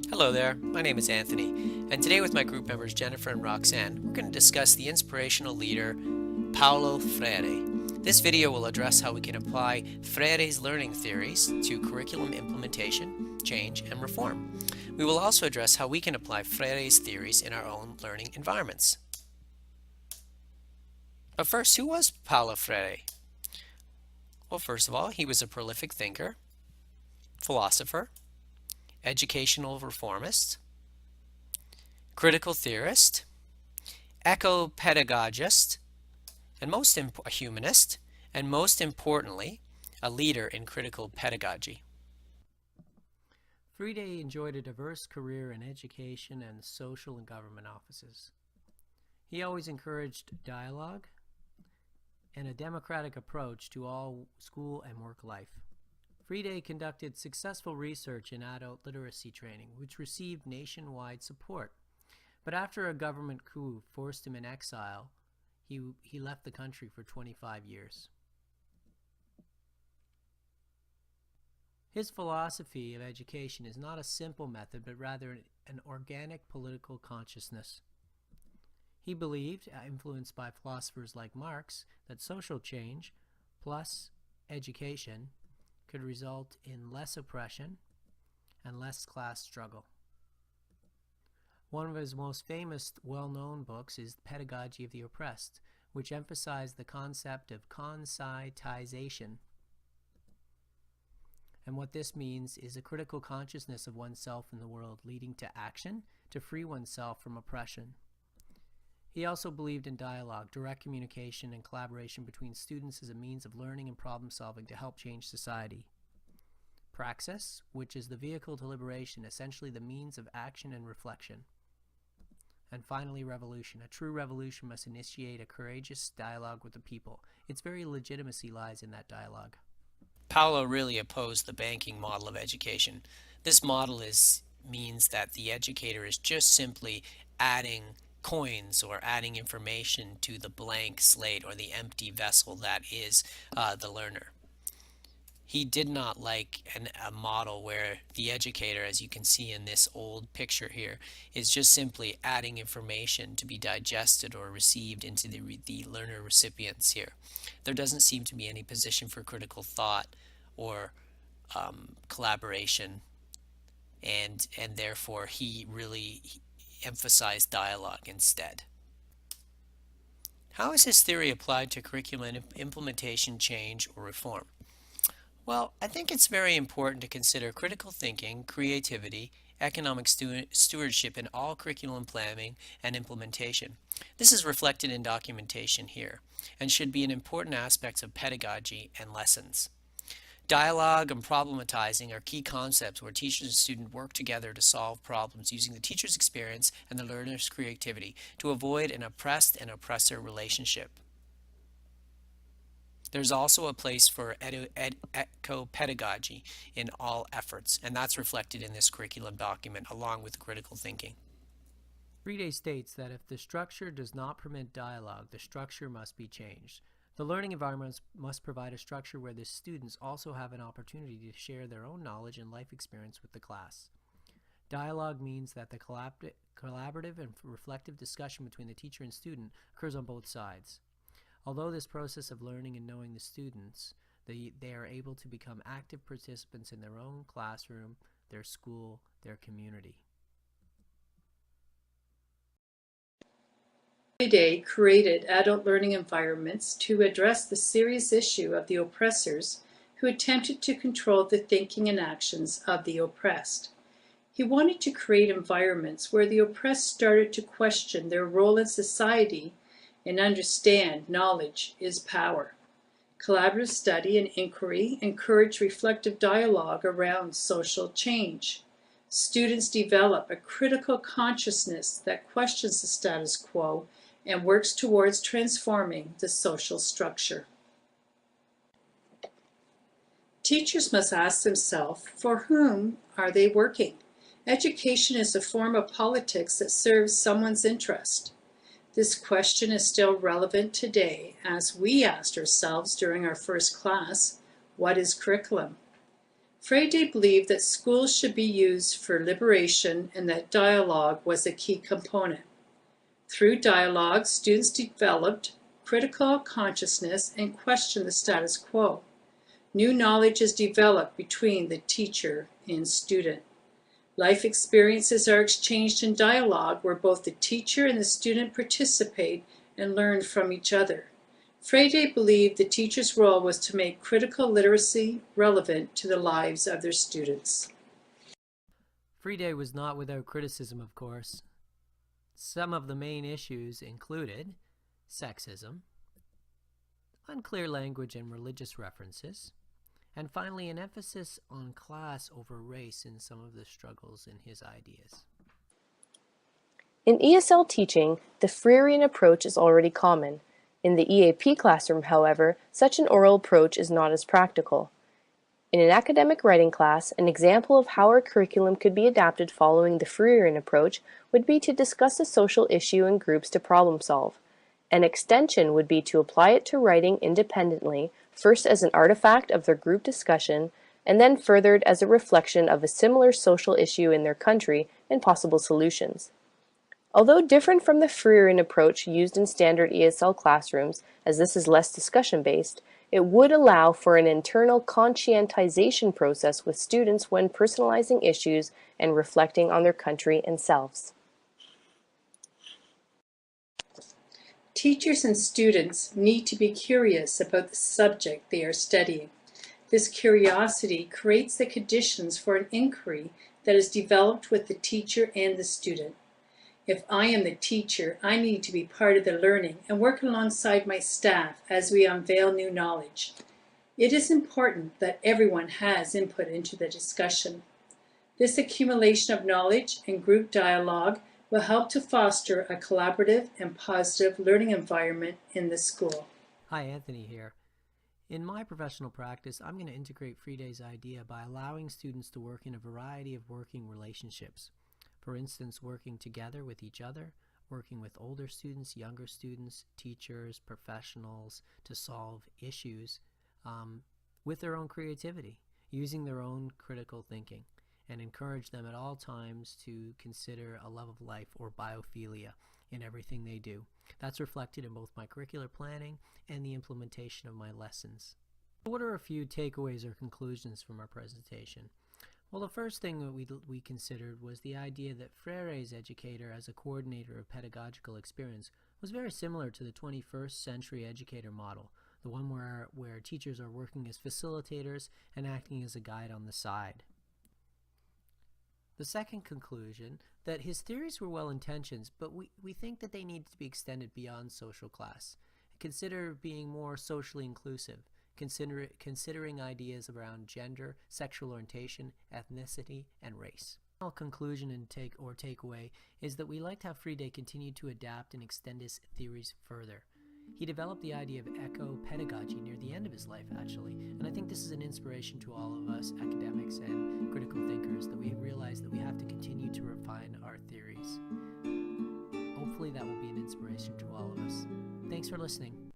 Hello there, my name is Anthony, and today with my group members Jennifer and Roxanne, we're going to discuss the inspirational leader Paulo Freire. This video will address how we can apply Freire's learning theories to curriculum implementation, change, and reform. We will also address how we can apply Freire's theories in our own learning environments. But first, who was Paulo Freire? Well, first of all, he was a prolific thinker, philosopher, educational reformist, critical theorist, eco-pedagogist, and a humanist, and most importantly, a leader in critical pedagogy. Friere enjoyed a diverse career in education and social and government offices. He always encouraged dialogue and a democratic approach to all school and work life. Friere conducted successful research in adult literacy training, which received nationwide support. But after a government coup forced him in exile, he left the country for 25 years. His philosophy of education is not a simple method, but rather an organic political consciousness. He believed, influenced by philosophers like Marx, that social change plus education could result in less oppression and less class struggle. One of his most famous, well-known books is Pedagogy of the Oppressed, which emphasized the concept of conscientization. And what this means is a critical consciousness of oneself in the world, leading to action to free oneself from oppression. He also believed in dialogue, direct communication, and collaboration between students as a means of learning and problem solving to help change society. Praxis, which is the vehicle to liberation, essentially the means of action and reflection. And finally, revolution. A true revolution must initiate a courageous dialogue with the people. Its very legitimacy lies in that dialogue. Paulo really opposed the banking model of education. This model means that the educator is just simply adding coins or adding information to the blank slate or the empty vessel that is the learner. He did not like a model where the educator, as you can see in this old picture here, is just simply adding information to be digested or received into the learner recipients here. There doesn't seem to be any position for critical thought or collaboration, and therefore he really emphasized dialogue instead. How is his theory applied to curriculum implementation, change, or reform? Well, I think it's very important to consider critical thinking, creativity, economic stewardship in all curriculum planning and implementation. This is reflected in documentation here and should be an important aspect of pedagogy and lessons. Dialogue and problematizing are key concepts where teachers and students work together to solve problems using the teacher's experience and the learner's creativity to avoid an oppressed and oppressor relationship. There's also a place for eco-pedagogy in all efforts, and that's reflected in this curriculum document along with critical thinking. Friere states that if the structure does not permit dialogue, the structure must be changed. The learning environments must provide a structure where the students also have an opportunity to share their own knowledge and life experience with the class. Dialogue means that the collaborative and reflective discussion between the teacher and student occurs on both sides. Although this process of learning and knowing the students, they are able to become active participants in their own classroom, their school, their community. Friere created adult learning environments to address the serious issue of the oppressors who attempted to control the thinking and actions of the oppressed. He wanted to create environments where the oppressed started to question their role in society and understand knowledge is power. Collaborative study and inquiry encourage reflective dialogue around social change. Students develop a critical consciousness that questions the status quo and works towards transforming the social structure. Teachers must ask themselves, for whom are they working? Education is a form of politics that serves someone's interest. This question is still relevant today, as we asked ourselves during our first class, what is curriculum? Friere believed that schools should be used for liberation and that dialogue was a key component. Through dialogue, students developed critical consciousness and questioned the status quo. New knowledge is developed between the teacher and student. Life experiences are exchanged in dialogue where both the teacher and the student participate and learn from each other. Friere believed the teacher's role was to make critical literacy relevant to the lives of their students. Friere was not without criticism, of course. Some of the main issues included sexism, unclear language and religious references, and finally an emphasis on class over race in some of the struggles in his ideas. In ESL teaching, the Freirean approach is already common. In the EAP classroom, however, such an oral approach is not as practical. In an academic writing class, an example of how our curriculum could be adapted following the Freirean approach would be to discuss a social issue in groups to problem solve. An extension would be to apply it to writing independently, first as an artifact of their group discussion, and then furthered as a reflection of a similar social issue in their country and possible solutions. Although different from the Freirean approach used in standard ESL classrooms, as this is less discussion-based, it would allow for an internal conscientization process with students when personalizing issues and reflecting on their country and selves. Teachers and students need to be curious about the subject they are studying. This curiosity creates the conditions for an inquiry that is developed with the teacher and the student. If I am the teacher, I need to be part of the learning and work alongside my staff as we unveil new knowledge. It is important that everyone has input into the discussion. This accumulation of knowledge and group dialogue will help to foster a collaborative and positive learning environment in the school. Hi, Anthony here. In my professional practice, I'm going to integrate Friere's idea by allowing students to work in a variety of working relationships. For instance, working together with each other, working with older students, younger students, teachers, professionals to solve issues with their own creativity, using their own critical thinking, and encourage them at all times to consider a love of life or biophilia in everything they do. That's reflected in both my curricular planning and the implementation of my lessons. What are a few takeaways or conclusions from our presentation? Well, the first thing that we considered was the idea that Freire's educator as a coordinator of pedagogical experience was very similar to the 21st century educator model, the one where teachers are working as facilitators and acting as a guide on the side. The second conclusion, that his theories were well-intentioned, but we think that they need to be extended beyond social class. Consider being more socially inclusive, considering ideas around gender, sexual orientation, ethnicity, and race. The final conclusion and takeaway is that we liked how Friere continued to adapt and extend his theories further. He developed the idea of eco-pedagogy near the end of his life, actually, and I think this is an inspiration to all of us academics and critical thinkers, that we realize that we have to continue to refine our theories. Hopefully that will be an inspiration to all of us. Thanks for listening.